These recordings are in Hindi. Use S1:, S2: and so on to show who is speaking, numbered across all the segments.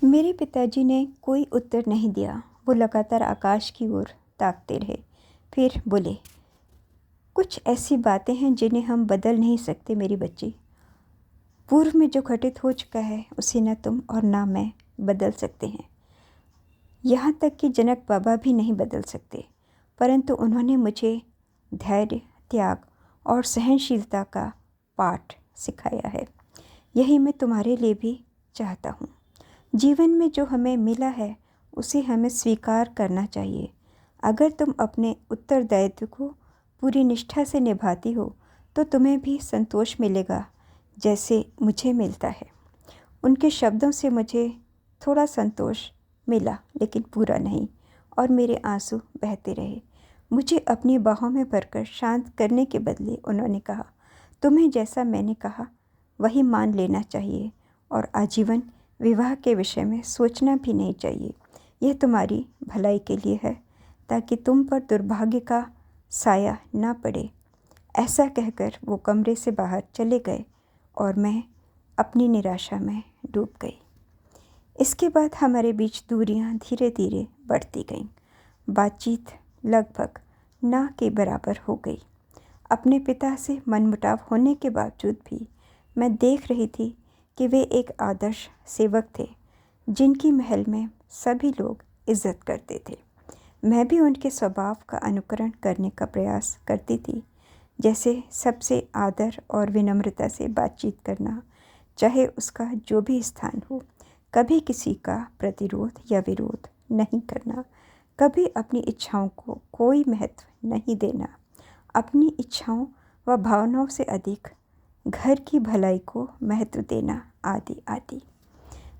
S1: मेरे पिताजी ने कोई उत्तर नहीं दिया। वो लगातार आकाश की ओर ताकते रहे। फिर बोले, कुछ ऐसी बातें हैं जिन्हें हम बदल नहीं सकते मेरी बच्ची। पूर्व में जो घटित हो चुका है उसे न तुम और ना मैं बदल सकते हैं। यहाँ तक कि जनक बाबा भी नहीं बदल सकते। परंतु उन्होंने मुझे धैर्य, त्याग और सहनशीलता का पाठ सिखाया है। यही मैं तुम्हारे लिए भी चाहता हूँ। जीवन में जो हमें मिला है उसे हमें स्वीकार करना चाहिए। अगर तुम अपने उत्तरदायित्व को पूरी निष्ठा से निभाती हो तो तुम्हें भी संतोष मिलेगा जैसे मुझे मिलता है। उनके शब्दों से मुझे थोड़ा संतोष मिला, लेकिन पूरा नहीं, और मेरे आंसू बहते रहे। मुझे अपनी बाहों में भरकर शांत करने के बदले उन्होंने कहा, तुम्हें जैसा मैंने कहा वही मान लेना चाहिए और आजीवन विवाह के विषय में सोचना भी नहीं चाहिए। यह तुम्हारी भलाई के लिए है, ताकि तुम पर दुर्भाग्य का साया ना पड़े। ऐसा कहकर वो कमरे से बाहर चले गए और मैं अपनी निराशा में डूब गई। इसके बाद हमारे बीच दूरियां धीरे धीरे बढ़ती गईं। बातचीत लगभग ना के बराबर हो गई। अपने पिता से मनमुटाव होने के बावजूद भी मैं देख रही थी कि वे एक आदर्श सेवक थे, जिनकी महल में सभी लोग इज्जत करते थे। मैं भी उनके स्वभाव का अनुकरण करने का प्रयास करती थी, जैसे सबसे आदर और विनम्रता से बातचीत करना, चाहे उसका जो भी स्थान हो। कभी किसी का प्रतिरोध या विरोध नहीं करना, कभी अपनी इच्छाओं को कोई महत्व नहीं देना, अपनी इच्छाओं व भावनाओं से अधिक घर की भलाई को महत्व देना, आदि आदि।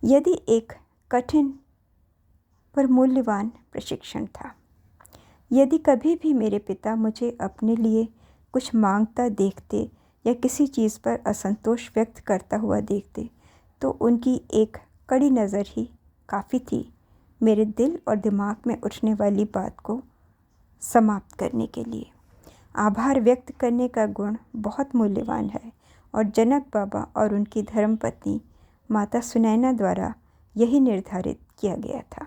S1: यदि एक कठिन पर मूल्यवान प्रशिक्षण था। यदि कभी भी मेरे पिता मुझे अपने लिए कुछ मांगता देखते या किसी चीज़ पर असंतोष व्यक्त करता हुआ देखते, तो उनकी एक कड़ी नज़र ही काफ़ी थी मेरे दिल और दिमाग में उठने वाली बात को समाप्त करने के लिए। आभार व्यक्त करने का गुण बहुत मूल्यवान है और जनक बाबा और उनकी धर्मपत्नी माता सुनैना द्वारा यही निर्धारित किया गया था।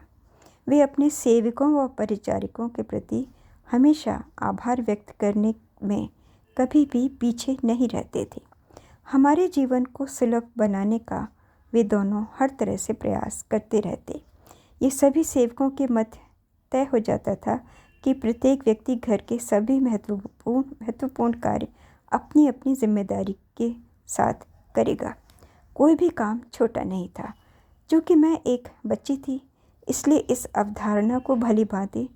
S1: वे अपने सेवकों व परिचारिकों के प्रति हमेशा आभार व्यक्त करने में कभी भी पीछे नहीं रहते थे। हमारे जीवन को सुलभ बनाने का वे दोनों हर तरह से प्रयास करते रहते। ये सभी सेवकों के मध्य तय हो जाता था कि प्रत्येक व्यक्ति घर के सभी महत्वपूर्ण कार्य अपनी अपनी जिम्मेदारी के साथ करेगा। कोई भी काम छोटा नहीं था। चूँकि मैं एक बच्ची थी, इसलिए इस अवधारणा को भली भांति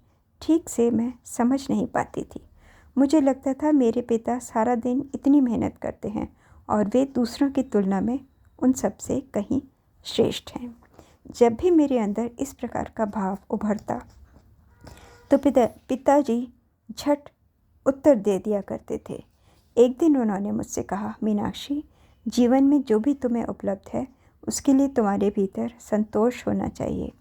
S1: ठीक से मैं समझ नहीं पाती थी। मुझे लगता था मेरे पिता सारा दिन इतनी मेहनत करते हैं और वे दूसरों की तुलना में उन सबसे कहीं श्रेष्ठ हैं। जब भी मेरे अंदर इस प्रकार का भाव उभरता तो पिताजी झट उत्तर दे दिया करते थे। एक दिन उन्होंने मुझसे कहा, मीनाक्षी, जीवन में जो भी तुम्हें उपलब्ध है उसके लिए तुम्हारे भीतर संतोष होना चाहिए।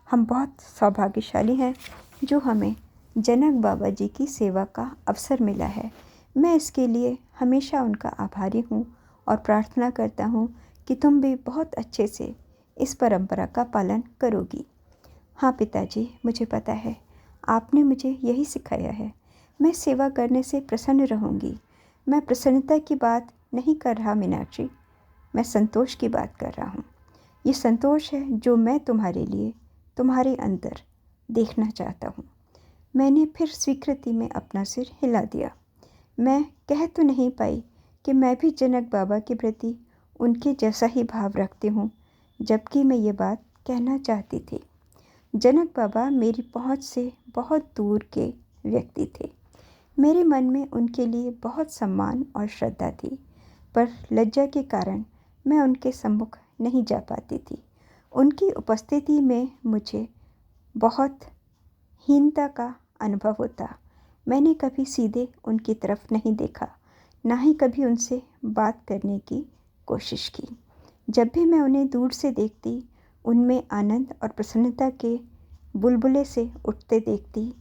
S1: हम बहुत सौभाग्यशाली हैं जो हमें जनक बाबा जी की सेवा का अवसर मिला है। मैं इसके लिए हमेशा उनका आभारी हूँ और प्रार्थना करता हूँ कि तुम भी बहुत अच्छे से इस परंपरा का पालन करोगी। हाँ पिताजी, मुझे पता है, आपने मुझे यही सिखाया है। मैं सेवा करने से प्रसन्न रहूँगी। मैं प्रसन्नता की बात नहीं कर रहा मीनाक्षी, मैं संतोष की बात कर रहा हूँ। ये संतोष है जो मैं तुम्हारे लिए तुम्हारे अंदर देखना चाहता हूँ। मैंने फिर स्वीकृति में अपना सिर हिला दिया। मैं कह तो नहीं पाई कि मैं भी जनक बाबा के प्रति उनके जैसा ही भाव रखती हूँ, जबकि मैं ये बात कहना चाहती थी। जनक बाबा मेरी पहुँच से बहुत दूर के व्यक्ति थे। मेरे मन में उनके लिए बहुत सम्मान और श्रद्धा थी, पर लज्जा के कारण मैं उनके सम्मुख नहीं जा पाती थी। उनकी उपस्थिति में मुझे बहुत हीनता का अनुभव होता। मैंने कभी सीधे उनकी तरफ नहीं देखा, ना ही कभी उनसे बात करने की कोशिश की। जब भी मैं उन्हें दूर से देखती, उनमें आनंद और प्रसन्नता के बुलबुले से उठते देखती।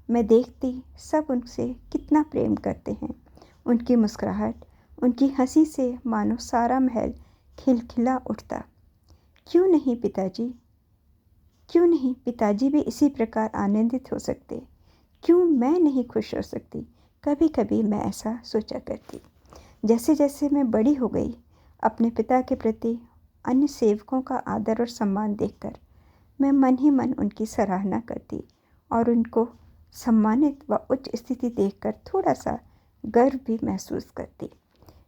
S1: मैं देखती सब उनसे कितना प्रेम करते हैं। उनकी मुस्कुराहट, उनकी हंसी से मानो सारा महल खिलखिला उठता। क्यों नहीं पिताजी, क्यों नहीं पिताजी भी इसी प्रकार आनंदित हो सकते? क्यों मैं नहीं खुश हो सकती? कभी कभी मैं ऐसा सोचा करती। जैसे जैसे मैं बड़ी हो गई, अपने पिता के प्रति अन्य सेवकों का आदर और सम्मान देखकर मैं मन ही मन उनकी सराहना करती और उनको सम्मानित व उच्च स्थिति देखकर थोड़ा सा गर्व भी महसूस करती।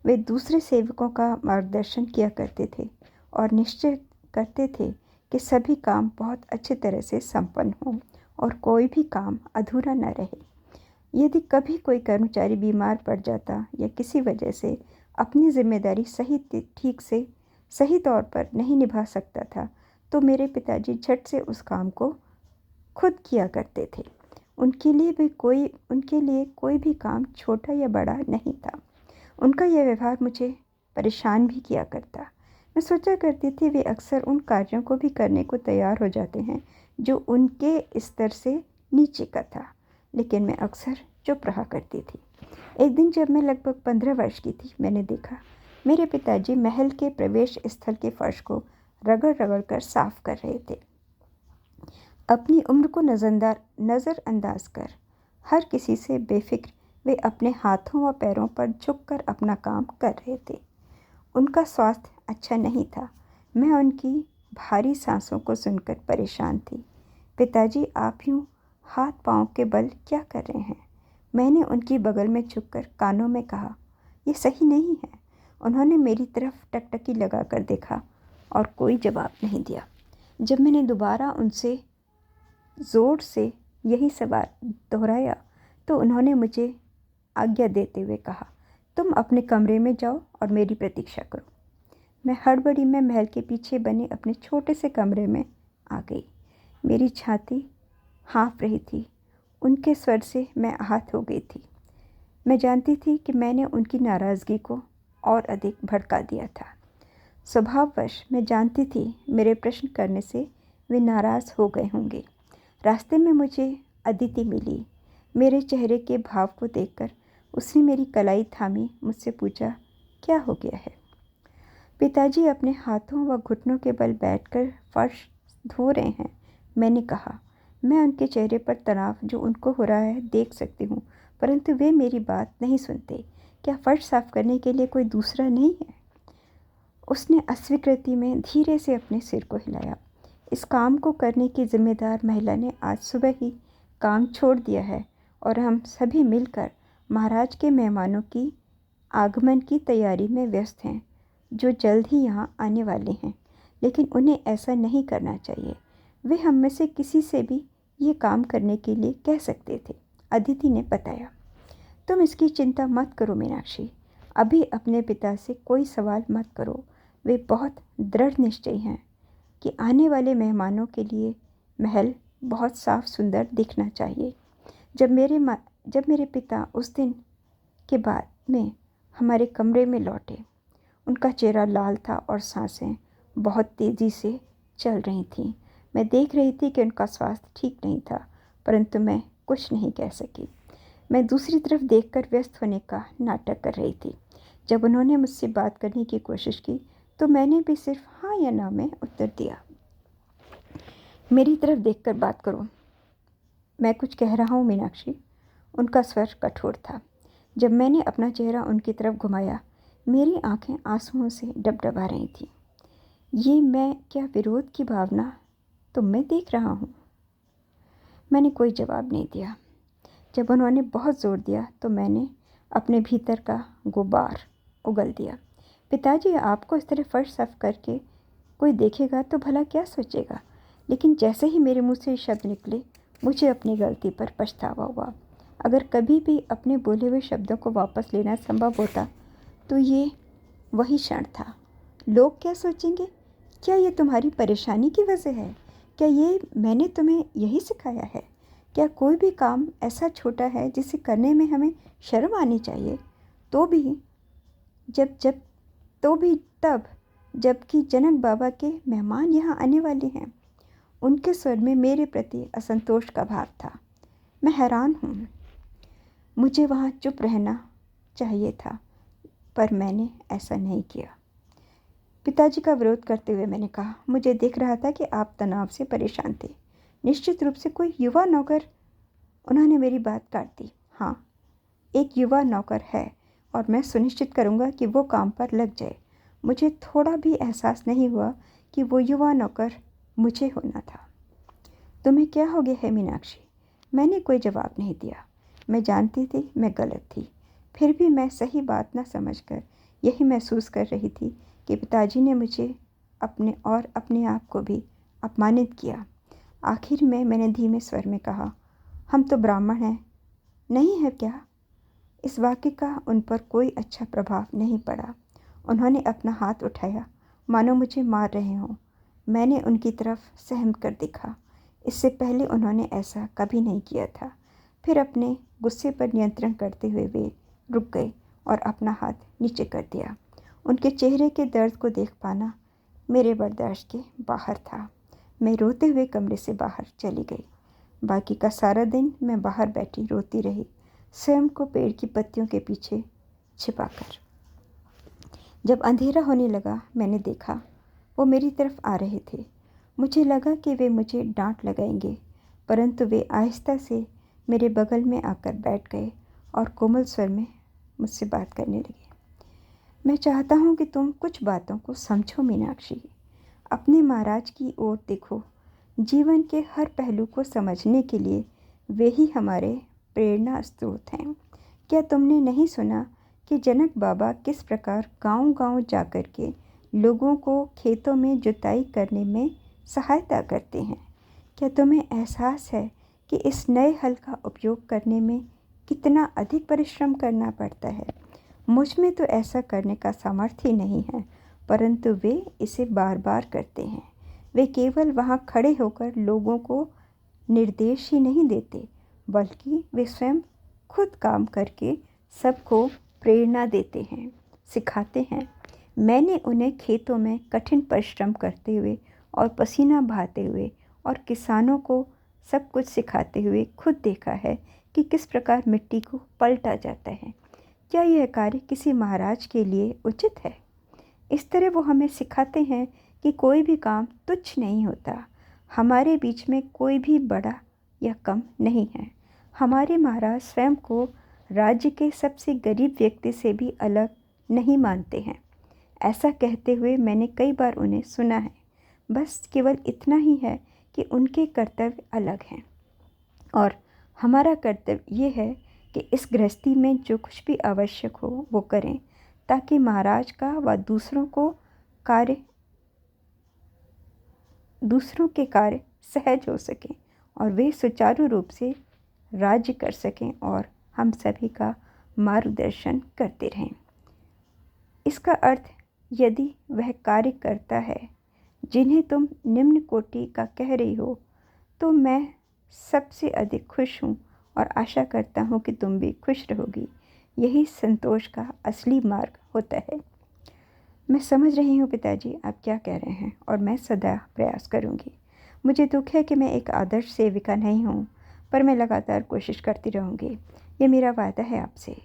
S1: वे दूसरे सेवकों का मार्गदर्शन किया करते थे और निश्चय करते थे कि सभी काम बहुत अच्छी तरह से संपन्न हों और कोई भी काम अधूरा न रहे। यदि कभी कोई कर्मचारी बीमार पड़ जाता या किसी वजह से अपनी जिम्मेदारी ठीक से सही तौर पर नहीं निभा सकता था, तो मेरे पिताजी झट से उस काम को खुद किया करते थे। उनके लिए कोई भी काम छोटा या बड़ा नहीं था। उनका यह व्यवहार मुझे परेशान भी किया करता। मैं सोचा करती थी वे अक्सर उन कार्यों को भी करने को तैयार हो जाते हैं जो उनके स्तर से नीचे का था, लेकिन मैं अक्सर चुप रहा करती थी। एक दिन जब मैं लगभग 15 वर्ष की थी, मैंने देखा मेरे पिताजी महल के प्रवेश स्थल के फर्श को रगड़ रगड़ कर साफ कर रहे थे। अपनी उम्र को नज़रअंदाज कर हर किसी से बेफिक्र वे अपने हाथों व पैरों पर झुककर अपना काम कर रहे थे। उनका स्वास्थ्य अच्छा नहीं था। मैं उनकी भारी सांसों को सुनकर परेशान थी। पिताजी, आप यूँ हाथ पाँव के बल क्या कर रहे हैं? मैंने उनकी बगल में झुककर कानों में कहा, यह सही नहीं है। उन्होंने मेरी तरफ टकटकी लगाकर देखा और कोई जवाब नहीं दिया। जब मैंने दोबारा उनसे ज़ोर से यही सवाल दोहराया तो उन्होंने मुझे आज्ञा देते हुए कहा, तुम अपने कमरे में जाओ और मेरी प्रतीक्षा करो। मैं हड़बड़ी में महल के पीछे बने अपने छोटे से कमरे में आ गई। मेरी छाती हाँफ रही थी। उनके स्वर से मैं आहत हो गई थी। मैं जानती थी कि मैंने उनकी नाराज़गी को और अधिक भड़का दिया था। स्वभाववश मैं जानती थी मेरे प्रश्न करने से वे नाराज़ हो गए होंगे। रास्ते में मुझे अदिति मिली। मेरे चेहरे के भाव को देखकर उसने मेरी कलाई थामी मुझसे पूछा, क्या हो गया है? पिताजी अपने हाथों व घुटनों के बल बैठकर फर्श धो रहे हैं, मैंने कहा। मैं उनके चेहरे पर तनाव जो उनको हो रहा है देख सकती हूँ, परंतु वे मेरी बात नहीं सुनते। क्या फर्श साफ करने के लिए कोई दूसरा नहीं है? उसने अस्वीकृति में धीरे से अपने सिर को हिलाया। इस काम को करने की जिम्मेदार महिला ने आज सुबह ही काम छोड़ दिया है और हम सभी मिलकर महाराज के मेहमानों की आगमन की तैयारी में व्यस्त हैं, जो जल्द ही यहाँ आने वाले हैं। लेकिन उन्हें ऐसा नहीं करना चाहिए। वे हम में से किसी से भी ये काम करने के लिए कह सकते थे, अदिति ने बताया। तुम इसकी चिंता मत करो मीनाक्षी, अभी अपने पिता से कोई सवाल मत करो। वे बहुत दृढ़ निश्चयी हैं कि आने वाले मेहमानों के लिए महल बहुत साफ सुंदर दिखना चाहिए। जब मेरे पिता उस दिन के बाद में हमारे कमरे में लौटे, उनका चेहरा लाल था और सांसें बहुत तेज़ी से चल रही थीं। मैं देख रही थी कि उनका स्वास्थ्य ठीक नहीं था, परंतु मैं कुछ नहीं कह सकी। मैं दूसरी तरफ देखकर व्यस्त होने का नाटक कर रही थी। जब उन्होंने मुझसे बात करने की कोशिश की तो मैंने भी सिर्फ हाँ या ना में उत्तर दिया। मेरी तरफ देखकर बात करो, मैं कुछ कह रहा हूँ मीनाक्षी। उनका स्वर कठोर था। जब मैंने अपना चेहरा उनकी तरफ घुमाया, मेरी आंखें आंसुओं से डबडबा रही थीं। ये मैं क्या विरोध की भावना तुम में देख रहा हूँ? मैंने कोई जवाब नहीं दिया। जब उन्होंने बहुत ज़ोर दिया तो मैंने अपने भीतर का गुबार उगल दिया। पिताजी, आपको इस तरह फर्श साफ करके कोई देखेगा तो भला क्या सोचेगा? लेकिन जैसे ही मेरे मुंह से शब्द निकले, मुझे अपनी गलती पर पछतावा हुआ। अगर कभी भी अपने बोले हुए शब्दों को वापस लेना संभव होता तो ये वही क्षण था। लोग क्या सोचेंगे? क्या ये तुम्हारी परेशानी की वजह है? क्या ये मैंने तुम्हें यही सिखाया है? क्या कोई भी काम ऐसा छोटा है जिसे करने में हमें शर्म आनी चाहिए? तो भी तब जबकि जनक बाबा के मेहमान यहाँ आने वाले हैं। उनके स्वर में मेरे प्रति असंतोष का भाव था। मैं हैरान हूँ। मुझे वहाँ चुप रहना चाहिए था, पर मैंने ऐसा नहीं किया। पिताजी का विरोध करते हुए मैंने कहा, मुझे दिख रहा था कि आप तनाव से परेशान थे। निश्चित रूप से कोई युवा नौकर। उन्होंने मेरी बात काट दी। हाँ, एक युवा नौकर है और मैं सुनिश्चित करूँगा कि वो काम पर लग जाए। मुझे थोड़ा भी एहसास नहीं हुआ कि वो युवा नौकर मुझे होना था। तुम्हें क्या हो गया है मीनाक्षी? मैंने कोई जवाब नहीं दिया। मैं जानती थी मैं गलत थी, फिर भी मैं सही बात न समझकर यही महसूस कर रही थी कि पिताजी ने मुझे अपने आप को भी अपमानित किया। आखिर में मैंने धीमे स्वर में कहा, हम तो ब्राह्मण हैं, नहीं है क्या? इस वाक्य का उन पर कोई अच्छा प्रभाव नहीं पड़ा। उन्होंने अपना हाथ उठाया, मानो मुझे मार रहे हों। मैंने उनकी तरफ सहम कर देखा। इससे पहले उन्होंने ऐसा कभी नहीं किया था। फिर अपने गुस्से पर नियंत्रण करते हुए वे रुक गए और अपना हाथ नीचे कर दिया। उनके चेहरे के दर्द को देख पाना मेरे बर्दाश्त के बाहर था। मैं रोते हुए कमरे से बाहर चली गई। बाकी का सारा दिन मैं बाहर बैठी रोती रही, स्वयं को पेड़ की पत्तियों के पीछे छिपाकर। जब अंधेरा होने लगा मैंने देखा वो मेरी तरफ आ रहे थे। मुझे लगा कि वे मुझे डांट लगाएंगे, परंतु वे आहिस्ता से मेरे बगल में आकर बैठ गए और कोमल स्वर में मुझसे बात करने लगे। मैं चाहता हूँ कि तुम कुछ बातों को समझो मीनाक्षी। अपने महाराज की ओर देखो। जीवन के हर पहलू को समझने के लिए वे ही हमारे प्रेरणा स्रोत हैं। क्या तुमने नहीं सुना कि जनक बाबा किस प्रकार गांव-गांव जाकर के लोगों को खेतों में जुताई करने में सहायता करते हैं? क्या तुम्हें एहसास है कि इस नए हल का उपयोग करने में कितना अधिक परिश्रम करना पड़ता है? मुझ में तो ऐसा करने का सामर्थ्य ही नहीं है, परंतु वे इसे बार बार करते हैं। वे केवल वहाँ खड़े होकर लोगों को निर्देश ही नहीं देते, बल्कि वे स्वयं खुद काम करके सबको प्रेरणा देते हैं, सिखाते हैं। मैंने उन्हें खेतों में कठिन परिश्रम करते हुए और पसीना बहाते हुए और किसानों को सब कुछ सिखाते हुए खुद देखा है कि किस प्रकार मिट्टी को पलटा जाता है। क्या यह कार्य किसी महाराज के लिए उचित है? इस तरह वो हमें सिखाते हैं कि कोई भी काम तुच्छ नहीं होता। हमारे बीच में कोई भी बड़ा या कम नहीं है। हमारे महाराज स्वयं को राज्य के सबसे गरीब व्यक्ति से भी अलग नहीं मानते हैं। ऐसा कहते हुए मैंने कई बार उन्हें सुना है। बस केवल इतना ही है कि उनके कर्तव्य अलग हैं और हमारा कर्तव्य ये है कि इस गृहस्थी में जो कुछ भी आवश्यक हो वो करें, ताकि महाराज का व दूसरों के कार्य सहज हो सकें और वे सुचारू रूप से राज्य कर सकें और हम सभी का मार्गदर्शन करते रहें। इसका अर्थ यदि वह कार्य करता है जिन्हें तुम निम्न कोटि का कह रही हो, तो मैं सबसे अधिक खुश हूँ और आशा करता हूँ कि तुम भी खुश रहोगी। यही संतोष का असली मार्ग होता है। मैं समझ रही हूँ पिताजी आप क्या कह रहे हैं और मैं सदा प्रयास करूँगी। मुझे दुख है कि मैं एक आदर्श सेविका नहीं हूँ, पर मैं लगातार कोशिश करती रहूँगी। ये मेरा वादा है आपसे।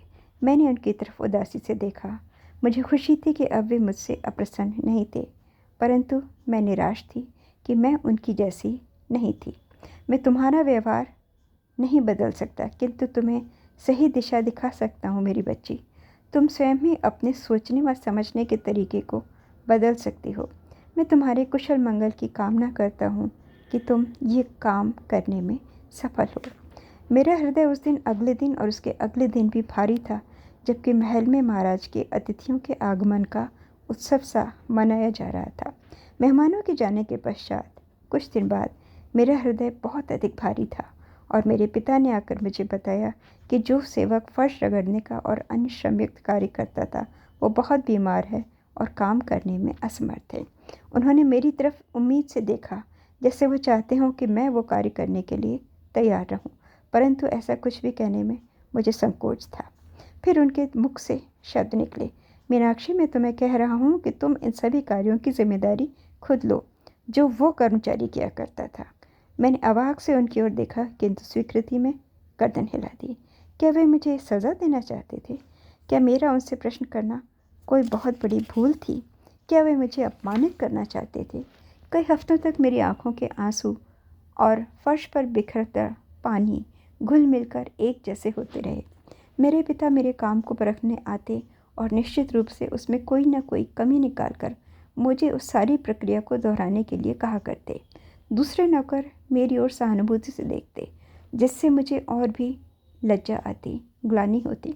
S1: मैंने उनकी तरफ उदासी से देखा। मुझे खुशी थी कि अब वे मुझसे अप्रसन्न नहीं थे, परंतु मैं निराश थी कि मैं उनकी जैसी नहीं थी। मैं तुम्हारा व्यवहार नहीं बदल सकता, किंतु तुम्हें सही दिशा दिखा सकता हूँ मेरी बच्ची। तुम स्वयं ही अपने सोचने व समझने के तरीके को बदल सकती हो। मैं तुम्हारे कुशल मंगल की कामना करता हूँ कि तुम ये काम करने में सफल हो। मेरा हृदय उस दिन, अगले दिन और उसके अगले दिन भी भारी था, जबकि महल में महाराज के अतिथियों के आगमन का उत्सव सा मनाया जा रहा था। मेहमानों के जाने के पश्चात कुछ दिन बाद मेरा हृदय बहुत अधिक भारी था और मेरे पिता ने आकर मुझे बताया कि जो सेवक फर्श रगड़ने का और अन्य श्रमयुक्त कार्य करता था वो बहुत बीमार है और काम करने में असमर्थ है। उन्होंने मेरी तरफ उम्मीद से देखा, जैसे वो चाहते हों कि मैं वो कार्य करने के लिए तैयार रहूं, परंतु ऐसा कुछ भी कहने में मुझे संकोच था। फिर उनके मुख से शब्द निकले, मीनाक्षी मैं तुम्हें कह रहा हूँ कि तुम इन सभी कार्यों की जिम्मेदारी खुद लो जो वो कर्मचारी किया करता था। मैंने अवाक से उनकी ओर देखा, किंतु स्वीकृति में गर्दन हिला दी। क्या वे मुझे सज़ा देना चाहते थे? क्या मेरा उनसे प्रश्न करना कोई बहुत बड़ी भूल थी? क्या वे मुझे अपमानित करना चाहते थे? कई हफ्तों तक मेरी आंखों के आंसू और फर्श पर बिखरता पानी घुल मिलकर एक जैसे होते रहे। मेरे पिता मेरे काम को परखने आते और निश्चित रूप से उसमें कोई न कोई कमी निकालकर मुझे उस सारी प्रक्रिया को दोहराने के लिए कहा करते। दूसरे नौकर मेरी ओर सहानुभूति से देखते, जिससे मुझे और भी लज्जा आती, ग्लानि होती।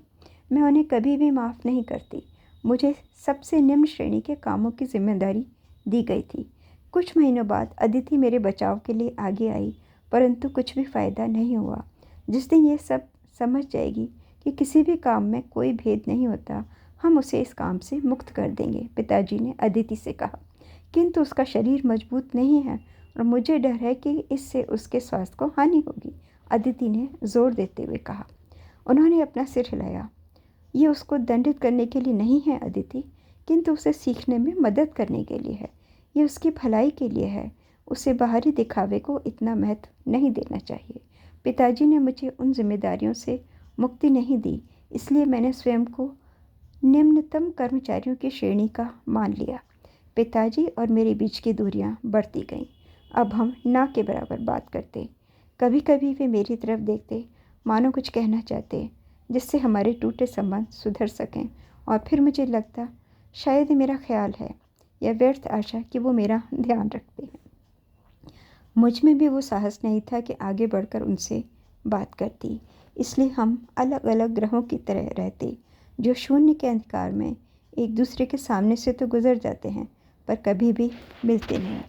S1: मैं उन्हें कभी भी माफ़ नहीं करती। मुझे सबसे निम्न श्रेणी के कामों की जिम्मेदारी दी गई थी। कुछ महीनों बाद अदिति मेरे बचाव के लिए आगे आई, परंतु कुछ भी फ़ायदा नहीं हुआ। जिस दिन ये सब समझ जाएगी कि किसी भी काम में कोई भेद नहीं होता, हम उसे इस काम से मुक्त कर देंगे, पिताजी ने अदिति से कहा। किंतु उसका शरीर मजबूत नहीं है और मुझे डर है कि इससे उसके स्वास्थ्य को हानि होगी, अदिति ने जोर देते हुए कहा। उन्होंने अपना सिर हिलाया। ये उसको दंडित करने के लिए नहीं है अदिति, किंतु उसे सीखने में मदद करने के लिए है। ये उसकी भलाई के लिए है। उसे बाहरी दिखावे को इतना महत्व नहीं देना चाहिए। पिताजी ने मुझे उन जिम्मेदारियों से मुक्ति नहीं दी, इसलिए मैंने स्वयं को निम्नतम कर्मचारियों की श्रेणी का मान लिया। पिताजी और मेरे बीच की दूरियां बढ़ती गईं। अब हम ना के बराबर बात करते। कभी कभी वे मेरी तरफ देखते, मानो कुछ कहना चाहते, जिससे हमारे टूटे संबंध सुधर सकें। और फिर मुझे लगता, शायद ये मेरा ख्याल है या व्यर्थ आशा कि वो मेरा ध्यान रखते हैं। मुझ में भी वो साहस नहीं था कि आगे बढ़कर उनसे बात करती। इसलिए हम अलग अलग ग्रहों की तरह रहते, जो शून्य के अंधकार में एक दूसरे के सामने से तो गुजर जाते हैं, पर कभी भी मिलते नहीं।